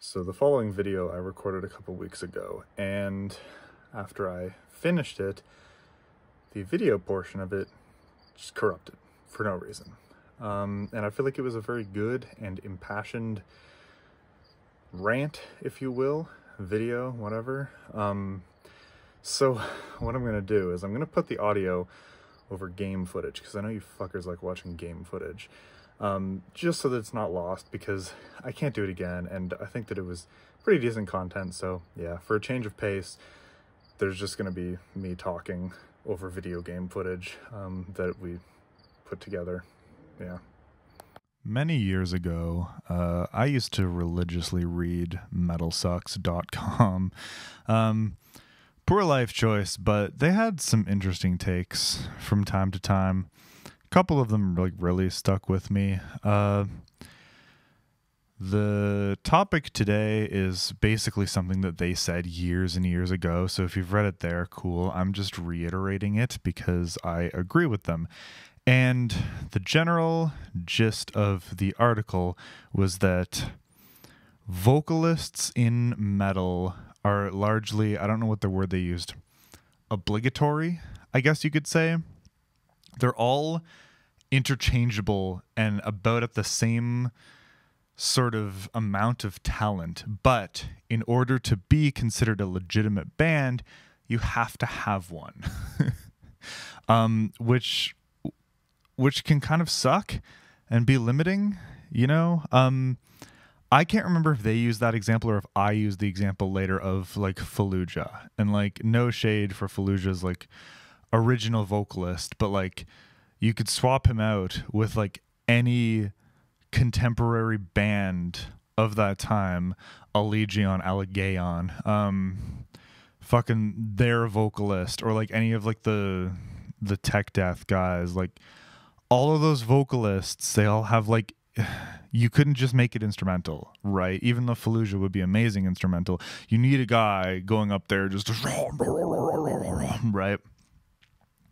So the following video I recorded a couple weeks ago, and after I finished it, the video portion of it just corrupted for no reason. And I feel like it was a very good and impassioned rant, if you will, video, whatever. So what I'm going to do is I'm going to put the audio over game footage, because I know you fuckers like watching game footage. Just so that it's not lost, because I can't do it again, and I think that it was pretty decent content. So yeah, for a change of pace, there's just going to be me talking over video game footage that we put together. Yeah. Many years ago, I used to religiously read metalsucks.com. Poor life choice, but they had some interesting takes from time to time. Couple of them like really stuck with me. The topic today is basically something that they said years and years ago, so if you've read it there, cool. I'm just reiterating it because I agree with them. And the general gist of the article was that vocalists in metal are largely, I don't know what the word they used, obligatory, I guess you could say. They're all interchangeable and about at the same sort of amount of talent, but in order to be considered a legitimate band, you have to have one. Which can kind of suck and be limiting, you know? I can't remember if they used that example or if I used the example later of like Fallujah, and like no shade for Fallujah's like original vocalist, but like you could swap him out with like any contemporary band of that time, Allegion, fucking their vocalist, or like any of like the tech death guys, like all of those vocalists, they all have like, you couldn't just make it instrumental, right? Even though Fallujah would be amazing instrumental, you need a guy going up there just right,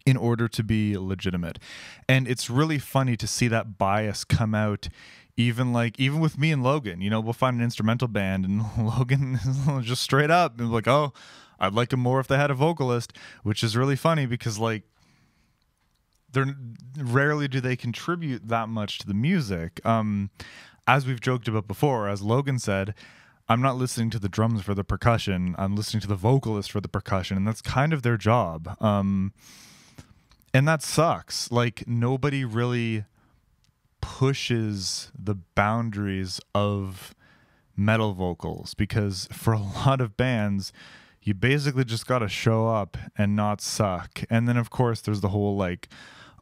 in order to be legitimate. And it's really funny to see that bias come out, even with me and Logan. You know, we'll find an instrumental band and Logan is just straight up and like, oh, I'd like them more if they had a vocalist, which is really funny because like they're rarely do they contribute that much to the music. As we've joked about before, as Logan said, I'm not listening to the drums for the percussion, I'm listening to the vocalist for the percussion, and that's kind of their job. And that sucks. Like, nobody really pushes the boundaries of metal vocals, because for a lot of bands, you basically just got to show up and not suck. And then, of course, there's the whole, like,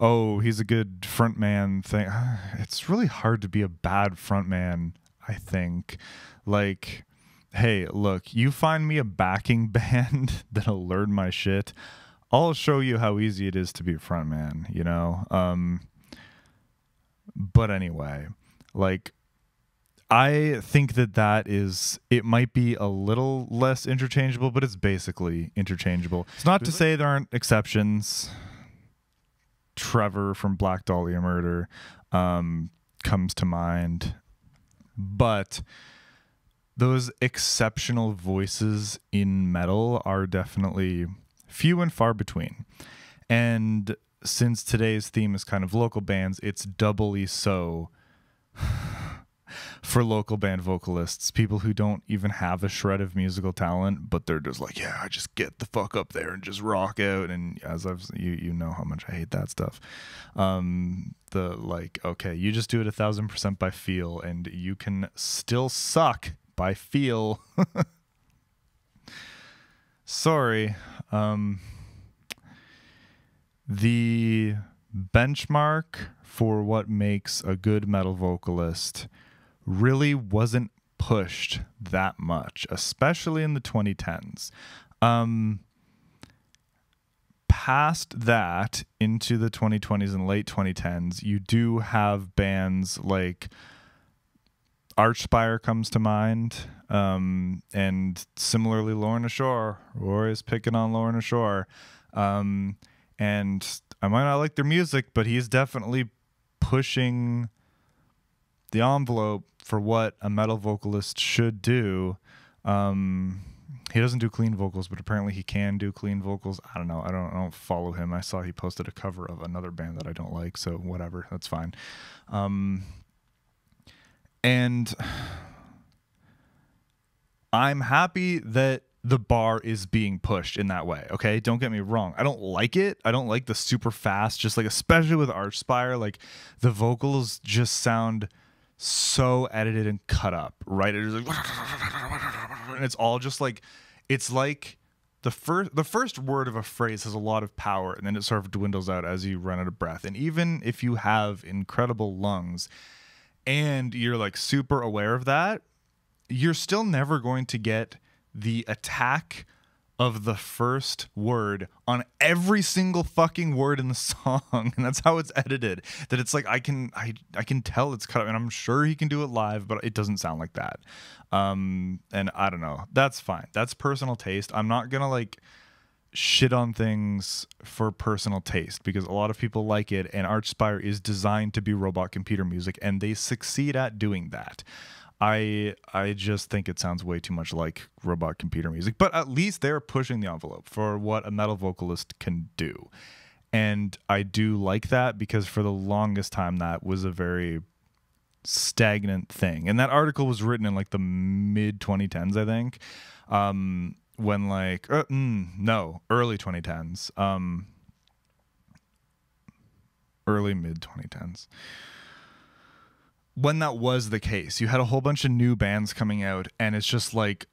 oh, he's a good frontman thing. It's really hard to be a bad frontman, I think. Like, hey, look, you find me a backing band that'll learn my shit, I'll show you how easy it is to be a frontman, you know? But anyway, like, I think it might be a little less interchangeable, but it's basically interchangeable. It's not to say there aren't exceptions. Trevor from Black Dahlia Murder comes to mind. But those exceptional voices in metal are definitely few and far between. And since today's theme is kind of local bands, it's doubly so for local band vocalists, people who don't even have a shred of musical talent, but they're just like, yeah, I just get the fuck up there and just rock out. And as you know how much I hate that stuff. The like, okay, you just do it 1,000% by feel, and you can still suck by feel. Sorry. The benchmark for what makes a good metal vocalist really wasn't pushed that much, especially in the 2010s. Past that, into the 2020s and late 2010s, you do have bands like Archspire comes to mind, and similarly Lorna Shore. Roy is picking on Lorna Shore, and I might not like their music, but he's definitely pushing the envelope for what a metal vocalist should do. He doesn't do clean vocals, but apparently he can do clean vocals. I don't know. I don't follow him. I saw he posted a cover of another band that I don't like, so whatever. That's fine. And I'm happy that the bar is being pushed in that way. Okay, don't get me wrong. I don't like it. I don't like the super fast, just like especially with Archspire, like the vocals just sound so edited and cut up, right? It's like, and it's all just like, it's like the first word of a phrase has a lot of power, and then it sort of dwindles out as you run out of breath. And even if you have incredible lungs and you're like super aware of that, you're still never going to get the attack of the first word on every single fucking word in the song. And that's how it's edited, that it's like I can tell it's cut up, and I'm sure he can do it live, but it doesn't sound like that. And I don't know, that's fine, that's personal taste. I'm not gonna like shit on things for personal taste, because a lot of people like it, and Archspire is designed to be robot computer music, and they succeed at doing that. I just think it sounds way too much like robot computer music, but at least they're pushing the envelope for what a metal vocalist can do. And I do like that, because for the longest time that was a very stagnant thing. And that article was written in like the mid 2010s, I think. When like early 2010s. Early mid 2010s. When that was the case, you had a whole bunch of new bands coming out, and it's just like,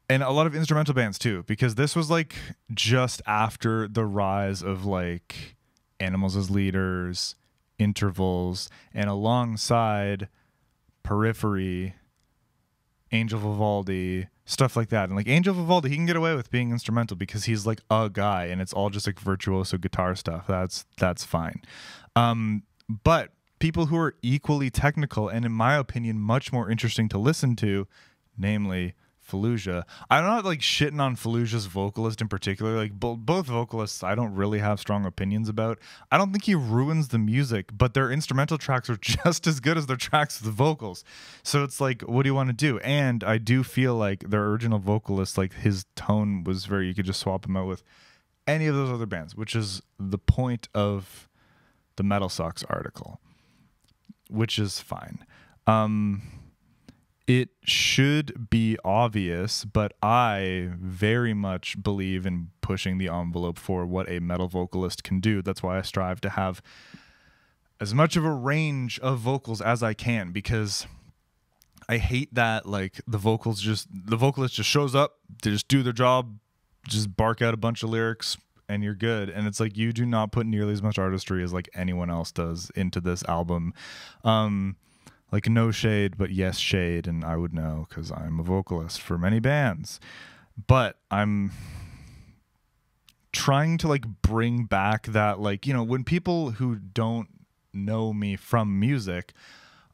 and a lot of instrumental bands too, because this was like just after the rise of like Animals as Leaders, Intervals, and alongside Periphery, Angel Vivaldi, stuff like that. And like Angel Vivaldi, he can get away with being instrumental because he's like a guy, and it's all just like virtuoso guitar stuff. That's fine. But people who are equally technical and, in my opinion, much more interesting to listen to, namely Fallujah. I'm not like shitting on Fallujah's vocalist in particular. Like both vocalists, I don't really have strong opinions about. I don't think he ruins the music, but their instrumental tracks are just as good as their tracks with the vocals. So it's like, what do you want to do? And I do feel like their original vocalist, like his tone was very, you could just swap him out with any of those other bands, which is the point of the Metal Sucks article, which is fine. It should be obvious, but I very much believe in pushing the envelope for what a metal vocalist can do. That's why I strive to have as much of a range of vocals as I can, because I hate that like the vocalist just shows up, they just do their job, just bark out a bunch of lyrics, and you're good. And it's like, you do not put nearly as much artistry as like anyone else does into this album. Like, no shade, but yes shade, and I would know because I'm a vocalist for many bands. But I'm trying to like bring back that, like, you know, when people who don't know me from music,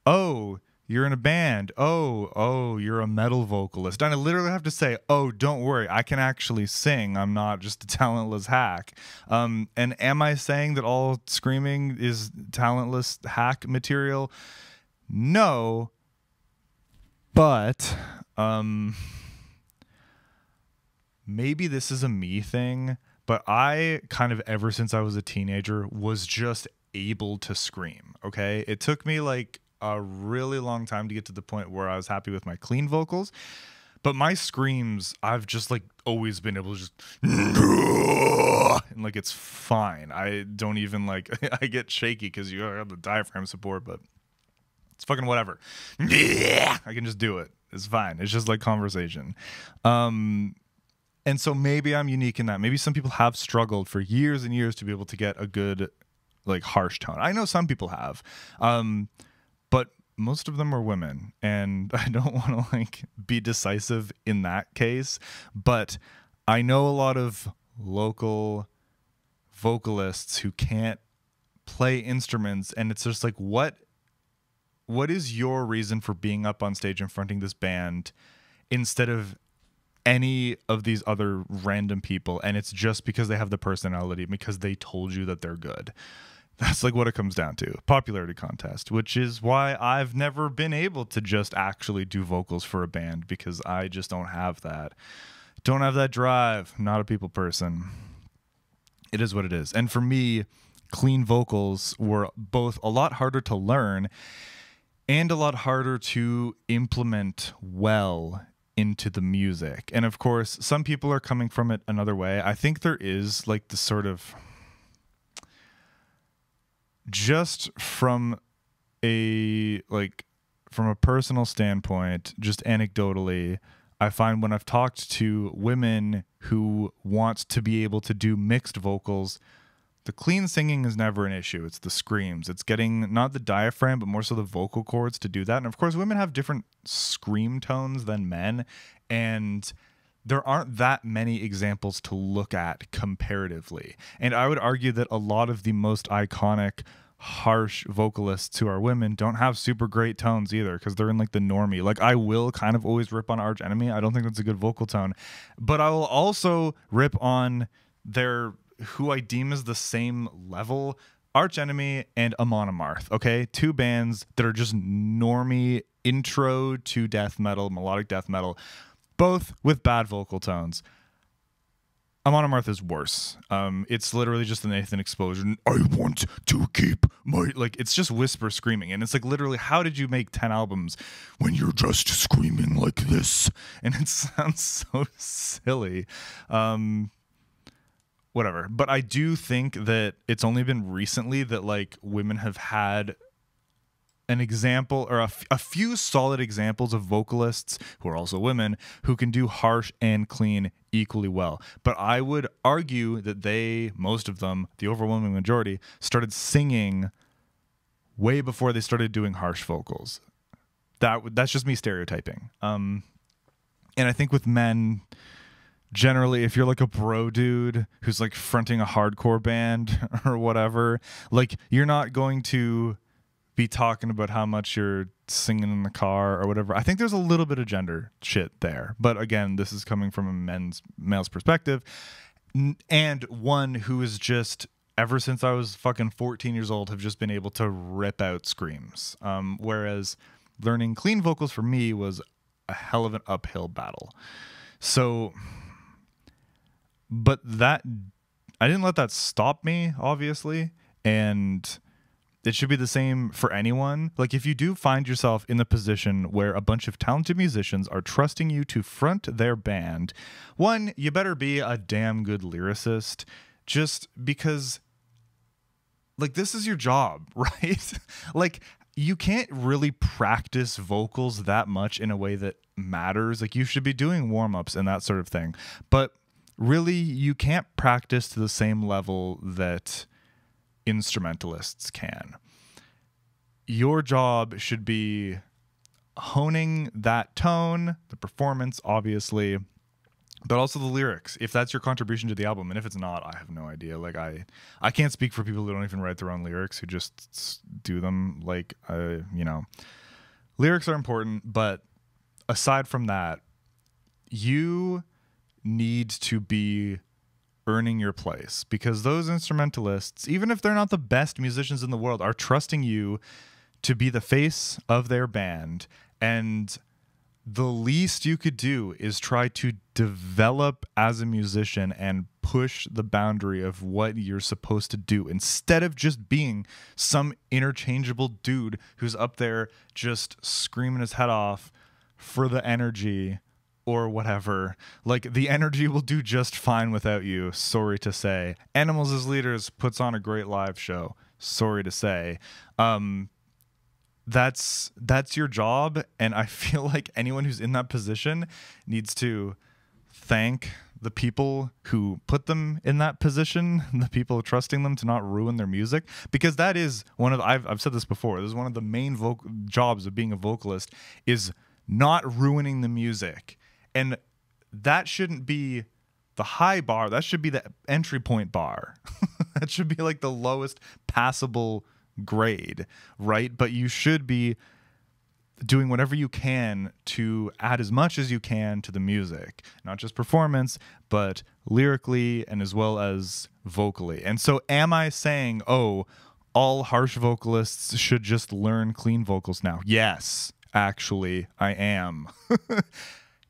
oh, you're in a band, oh, you're a metal vocalist, and I literally have to say, oh, don't worry, I can actually sing, I'm not just a talentless hack. And am I saying that all screaming is talentless hack material? No, but maybe this is a me thing, but I kind of, ever since I was a teenager, was just able to scream, okay? It took me like a really long time to get to the point where I was happy with my clean vocals, but my screams, I've just like always been able to just and like it's fine. I don't even like I get shaky because you have the diaphragm support, but it's fucking whatever. I can just do it. It's fine. It's just like conversation. And so maybe I'm unique in that. Maybe some people have struggled for years and years to be able to get a good like harsh tone. I know some people have. But most of them are women, and I don't want to like be decisive in that case, but I know a lot of local vocalists who can't play instruments, and it's just like, what is your reason for being up on stage and fronting this band instead of any of these other random people? And it's just because they have the personality, because they told you that they're good. That's like what it comes down to. Popularity contest, which is why I've never been able to just actually do vocals for a band, because I just don't have that. Don't have that drive. I'm not a people person. It is what it is. And for me, clean vocals were both a lot harder to learn and a lot harder to implement well into the music. And of course, some people are coming from it another way. I think there is like the sort of, just from a personal standpoint, just anecdotally, I find when I've talked to women who want to be able to do mixed vocals, the clean singing is never an issue. It's the screams. It's getting not the diaphragm, but more so the vocal cords to do that. And of course, women have different scream tones than men, and there aren't that many examples to look at comparatively. And I would argue that a lot of the most iconic harsh vocalists who are women don't have super great tones either, because they're in like the normie. Like, I will kind of always rip on Arch Enemy. I don't think that's a good vocal tone, but I will also rip on their, who I deem as the same level, Arch Enemy and Amon Amarth. Okay, two bands that are just normie intro to death metal, melodic death metal, both with bad vocal tones. Amon Amarth is worse. It's literally just the Nathan explosion. I want to keep my, like, it's just whisper screaming. And it's like, literally, how did you make 10 albums when you're just screaming like this? And it sounds so silly. Whatever. But I do think that it's only been recently that like women have had an example, or a few solid examples of vocalists who are also women who can do harsh and clean equally well. But I would argue that most of them, the overwhelming majority, started singing way before they started doing harsh vocals. That's just me stereotyping. And I think with men, generally, if you're like a bro dude who's like fronting a hardcore band or whatever, like, you're not going to be talking about how much you're singing in the car or whatever. I think there's a little bit of gender shit there, but again, this is coming from a male's perspective, and one who is just, ever since I was fucking 14 years old, have just been able to rip out screams. Whereas learning clean vocals for me was a hell of an uphill battle. So, but that, I didn't let that stop me, obviously, and it should be the same for anyone. Like, if you do find yourself in the position where a bunch of talented musicians are trusting you to front their band, one, you better be a damn good lyricist, just because, like, this is your job, right? Like, you can't really practice vocals that much in a way that matters. Like, you should be doing warm-ups and that sort of thing. But really, you can't practice to the same level that instrumentalists can. Your job should be honing that tone, the performance, obviously, but also the lyrics, if that's your contribution to the album. And if it's not, I have no idea. Like, I can't speak for people who don't even write their own lyrics, who just do them. Like, you know, lyrics are important, but aside from that, you need to be earning your place, because those instrumentalists, even if they're not the best musicians in the world, are trusting you to be the face of their band. And the least you could do is try to develop as a musician and push the boundary of what you're supposed to do, instead of just being some interchangeable dude who's up there just screaming his head off for the energy or whatever. Like, the energy will do just fine without you, sorry to say. Animals as Leaders puts on a great live show, sorry to say. That's your job, and I feel like anyone who's in that position needs to thank the people who put them in that position, the people trusting them to not ruin their music, because that is one of I've said this before, this is one of the main jobs of being a vocalist, is not ruining the music. And that shouldn't be the high bar. That should be the entry point bar. That should be like the lowest passable grade, right? But you should be doing whatever you can to add as much as you can to the music, not just performance, but lyrically and as well as vocally. And so am I saying, oh, all harsh vocalists should just learn clean vocals now. Yes, actually, I am.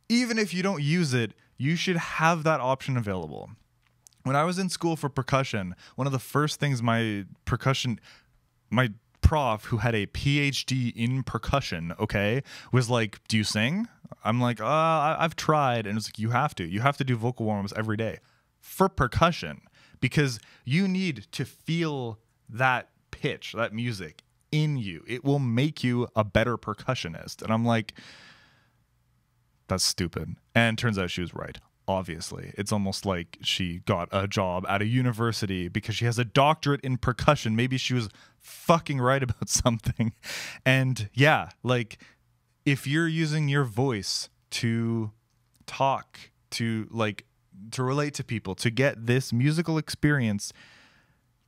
Even if you don't use it, you should have that option available. When I was in school for percussion, one of the first things my prof, who had a PhD in percussion, okay, was like, "Do you sing?" I'm like, I've tried." And it's like, you have to do vocal warm-ups every day for percussion, because you need to feel that pitch, that music in you. It will make you a better percussionist. And I'm like, that's stupid. And turns out she was right. Obviously, it's almost like she got a job at a university because she has a doctorate in percussion. Maybe she was fucking right about something. And yeah, like, if you're using your voice to talk, to relate to people, to get this musical experience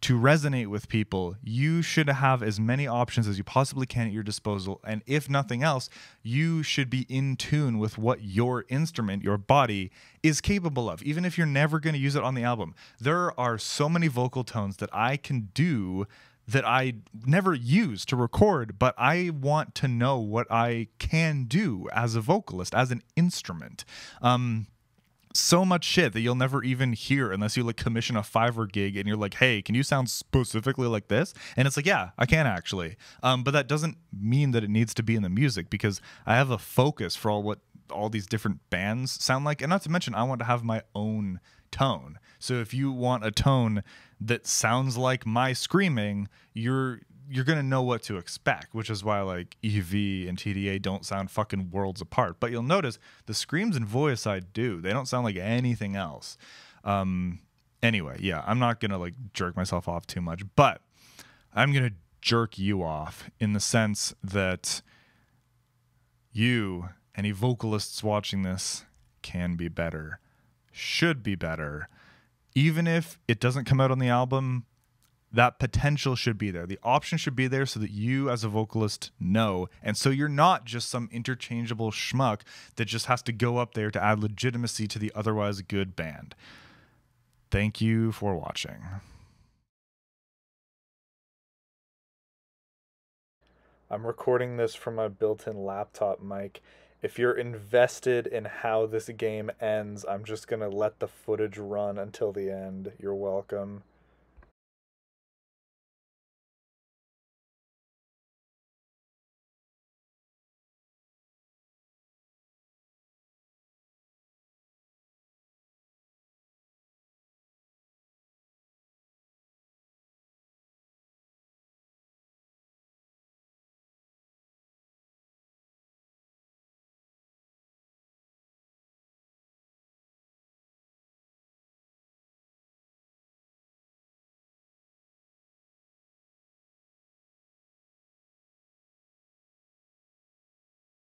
to resonate with people, you should have as many options as you possibly can at your disposal. And if nothing else, you should be in tune with what your instrument, your body, is capable of, even if you're never going to use it on the album. There are so many vocal tones that I can do that I never use to record, but I want to know what I can do as a vocalist, as an instrument. So much shit that you'll never even hear unless you like commission a Fiverr gig and you're like, "Hey, can you sound specifically like this?" And it's like, yeah, I can actually. But that doesn't mean that it needs to be in the music, because I have a focus for what all these different bands sound like. And not to mention, I want to have my own tone. So if you want a tone that sounds like my screaming, you're going to know what to expect, which is why like EV and TDA don't sound fucking worlds apart. But you'll notice the screams and voice I do, they don't sound like anything else. Anyway, yeah, I'm not going to like jerk myself off too much, but I'm going to jerk you off in the sense that you, any vocalists watching this, can be better, should be better. Even if it doesn't come out on the album, that potential should be there. The option should be there so that you as a vocalist know. And so you're not just some interchangeable schmuck that just has to go up there to add legitimacy to the otherwise good band. Thank you for watching. I'm recording this from my built-in laptop mic. If you're invested in how this game ends, I'm just going to let the footage run until the end. You're welcome.